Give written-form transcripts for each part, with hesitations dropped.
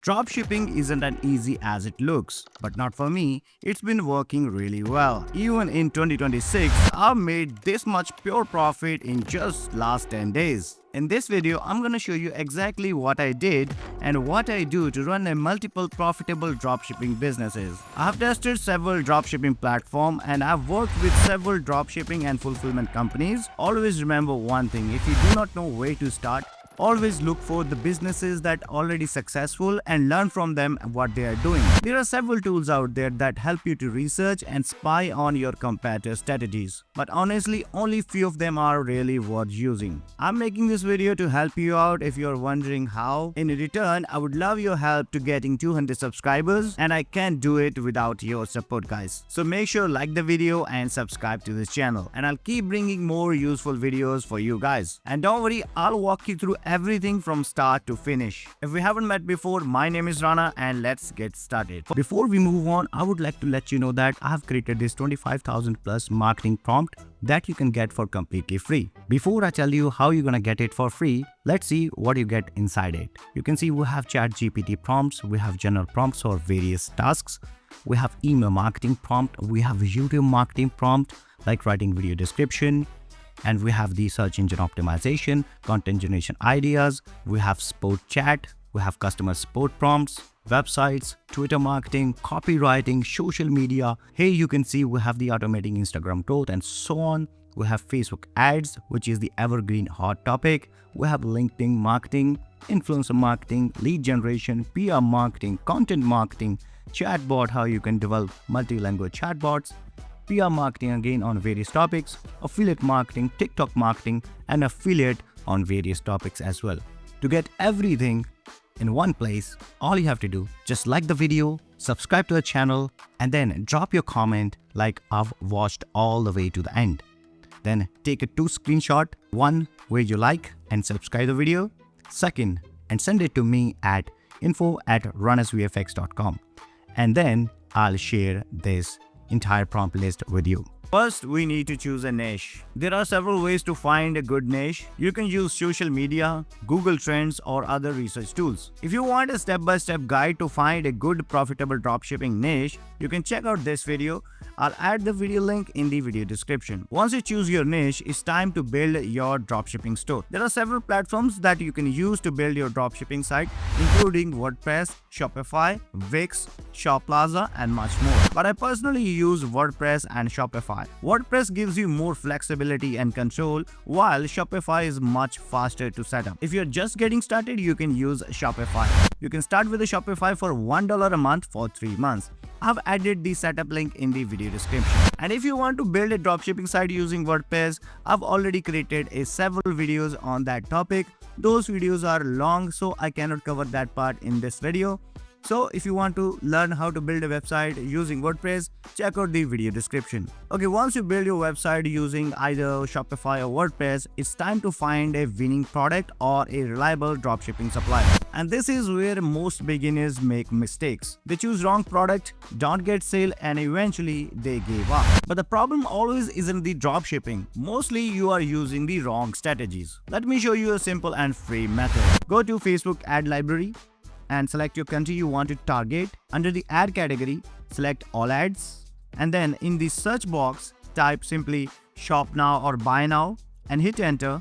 Dropshipping isn't as easy as it looks, but not for me, it's been working really well. Even in 2026, I've made this much pure profit in just last 10 days. In this video, I'm gonna show you exactly what I did and what I do to run a multiple profitable dropshipping businesses. I've tested several dropshipping platforms and I've worked with several dropshipping and fulfillment companies. Always remember one thing, if you do not know where to start, always look for the businesses that are already successful and learn from them what they are doing. There are several tools out there that help you to research and spy on your competitor strategies. But honestly, only few of them are really worth using. I'm making this video to help you out if you're wondering how. In return, I would love your help to getting 200 subscribers and I can't do it without your support, guys. So make sure like the video and subscribe to this channel and I'll keep bringing more useful videos for you guys. And don't worry, I'll walk you through everything from start to finish. If we haven't met before, my name is Rana and let's get started. Before we move on, I would like to let you know that I have created this 25,000 plus marketing prompt that you can get for completely free. Before I tell you how you're gonna get it for free, let's see what you get inside it. You can see we have chat GPT prompts, we have general prompts for various tasks, we have email marketing prompt, we have YouTube marketing prompt like writing video description, and we have the search engine optimization, content generation ideas, we have sport chat, we have customer support prompts, websites, Twitter marketing, copywriting, social media. Here you can see we have the automating Instagram growth and so on. We have Facebook ads, which is the evergreen hot topic. We have LinkedIn marketing, influencer marketing, lead generation, PR marketing, content marketing, chatbot, how you can develop multi-language chatbots, PR marketing again on various topics, affiliate marketing, TikTok marketing, and affiliate on various topics as well. To get everything in one place, all you have to do, just like the video, subscribe to the channel, and then drop your comment like I've watched all the way to the end. Then take a 2 screenshot, one where you like and subscribe the video, second, and send it to me at info@runasvfx.com. And then I'll share this entire prompt list with you. First, we need to choose a niche. There are several ways to find a good niche. You can use social media, Google Trends, or other research tools. If you want a step-by-step guide to find a good profitable dropshipping niche, you can check out this video. I'll add the video link in the video description. Once you choose your niche, it's time to build your dropshipping store. There are several platforms that you can use to build your dropshipping site, including WordPress, Shopify, Wix, Shopplaza, and much more. But I personally use WordPress and Shopify. WordPress gives you more flexibility and control, while Shopify is much faster to set up. If you're just getting started, you can use Shopify. You can start with a Shopify for $1 a month for 3 months. I've added the setup link in the video description. And if you want to build a dropshipping site using WordPress, I've already created several videos on that topic. Those videos are long, so I cannot cover that part in this video. So if you want to learn how to build a website using WordPress, check out the video description. Okay, once you build your website using either Shopify or WordPress, it's time to find a winning product or a reliable dropshipping supplier. And this is where most beginners make mistakes. They choose wrong product, don't get sale, and eventually they give up. But the problem always isn't the dropshipping. Mostly you are using the wrong strategies. Let me show you a simple and free method. Go to Facebook ad library and select your country you want to target. Under the ad category, select all ads, and then in the search box, type simply shop now or buy now and hit enter.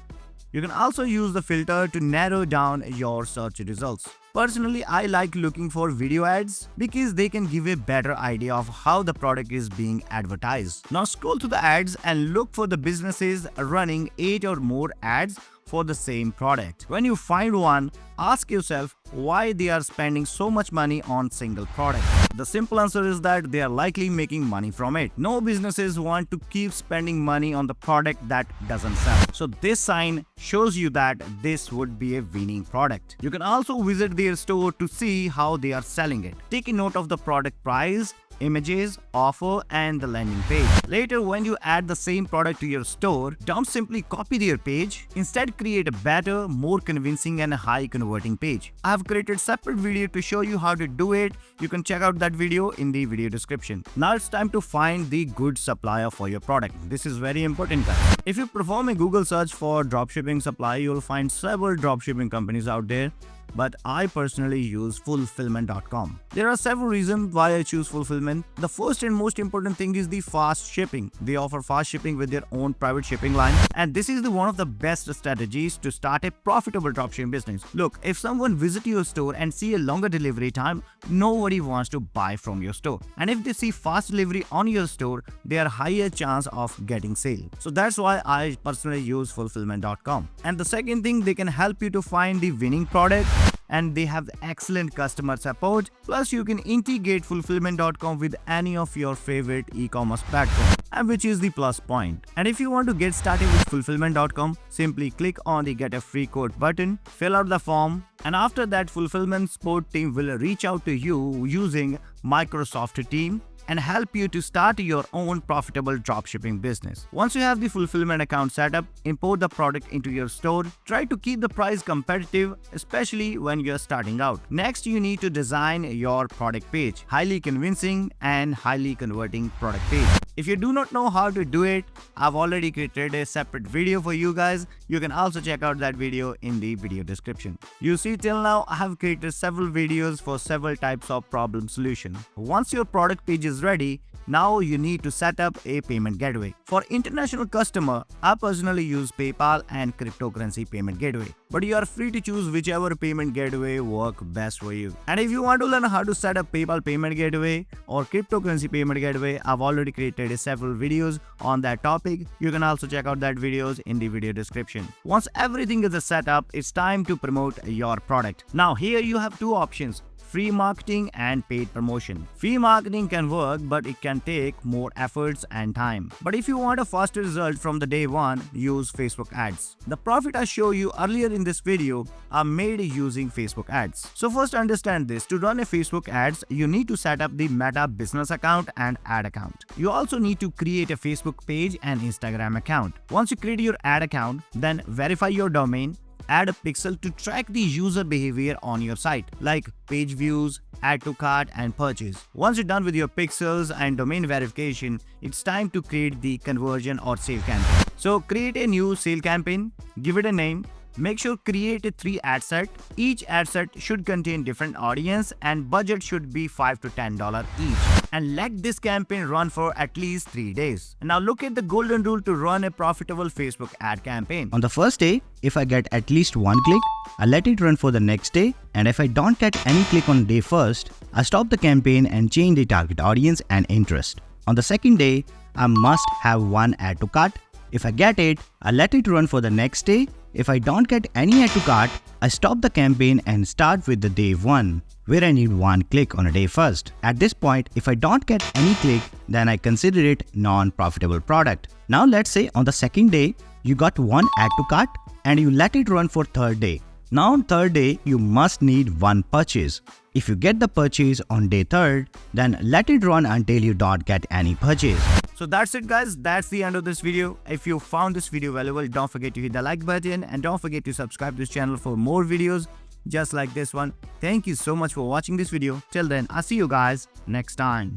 You can also use the filter to narrow down your search results. Personally, I like looking for video ads because they can give a better idea of how the product is being advertised. Now scroll to the ads and look for the businesses running 8 or more ads for the same product. When you find one, ask yourself why they are spending so much money on single product. The simple answer is that they are likely making money from it. No businesses want to keep spending money on the product that doesn't sell. So this sign shows you that this would be a winning product. You can also visit their store to see how they are selling it. Take a note of the product price, images, offer, and the landing page. Later, when you add the same product to your store, don't simply copy their page. Instead, create a better, more convincing and high converting page. I have created separate video to show you how to do it. You can check out that video in the video description. Now it's time to find the good supplier for your product. This is very important, guys. If you perform a Google search for dropshipping supply, you'll find several dropshipping companies out there. but I personally use Fulfillment.com. There are several reasons why I choose Fulfillment. The first and most important thing is the fast shipping. They offer fast shipping with their own private shipping line, and this is one of the best strategies to start a profitable dropshipping business. Look, if someone visits your store and see a longer delivery time, nobody wants to buy from your store. And if they see fast delivery on your store, there are higher chance of getting sale. So that's why I personally use Fulfillment.com. And the second thing, they can help you to find the winning product, and they have excellent customer support. Plus, you can integrate Fulfillment.com with any of your favorite e-commerce platforms, and which is the plus point. And if you want to get started with Fulfillment.com, simply click on the Get a Free Code button, fill out the form, and after that, Fulfillment support team will reach out to you using Microsoft Teams and help you to start your own profitable dropshipping business. Once you have the Fulfillment account set up, import the product into your store. Try to keep the price competitive, especially when you're starting out. Next, you need to design your product page, highly convincing and highly converting product page. If you do not know how to do it, I've already created a separate video for you guys. You can also check out that video in the video description. You see, till now I have created several videos for several types of problem solution. Once your product page is ready, now you need to set up a payment gateway. For international customer, I personally use PayPal and cryptocurrency payment gateway, but you are free to choose whichever payment gateway work best for you. And if you want to learn how to set up PayPal payment gateway or cryptocurrency payment gateway, I've already created several videos on that topic. You can also check out that videos in the video description. Once everything is set up, it's time to promote your product. Now here you have two options: free marketing and paid promotion. Free marketing can work, but it can take more efforts and time. But if you want a faster result from the day one, use Facebook ads. The profit I show you earlier in this video are made using Facebook ads. So first understand this: to run a Facebook ads, you need to set up the Meta business account and ad account. You also need to create a Facebook page and Instagram account. Once you create your ad account, then verify your domain. Add a pixel to track the user behavior on your site, like page views, add to cart, and purchase. Once you're done with your pixels and domain verification, it's time to create the conversion or sale campaign. So create a new sale campaign, give it a name. Make sure create a 3 ad set. Each ad set should contain different audience and budget should be $5 to $10 each. And let this campaign run for at least 3 days. Now look at the golden rule to run a profitable Facebook ad campaign. On the first day, if I get at least 1 click, I let it run for the next day, and if I don't get any click on day first, I stop the campaign and change the target audience and interest. On the second day, I must have 1 add to cart. If I get it, I let it run for the next day. If I don't get any add to cart, I stop the campaign and start with the day 1, where I need 1 click on a day first. At this point, if I don't get any click, then I consider it non-profitable product. Now let's say on the second day, you got 1 add to cart and you let it run for third day. Now on third day, you must need 1 purchase. If you get the purchase on day 3rd, then let it run until you don't get any purchase. So that's it guys, that's the end of this video. If you found this video valuable, don't forget to hit the like button and don't forget to subscribe to this channel for more videos just like this one. Thank you so much for watching this video. Till then, I'll see you guys next time.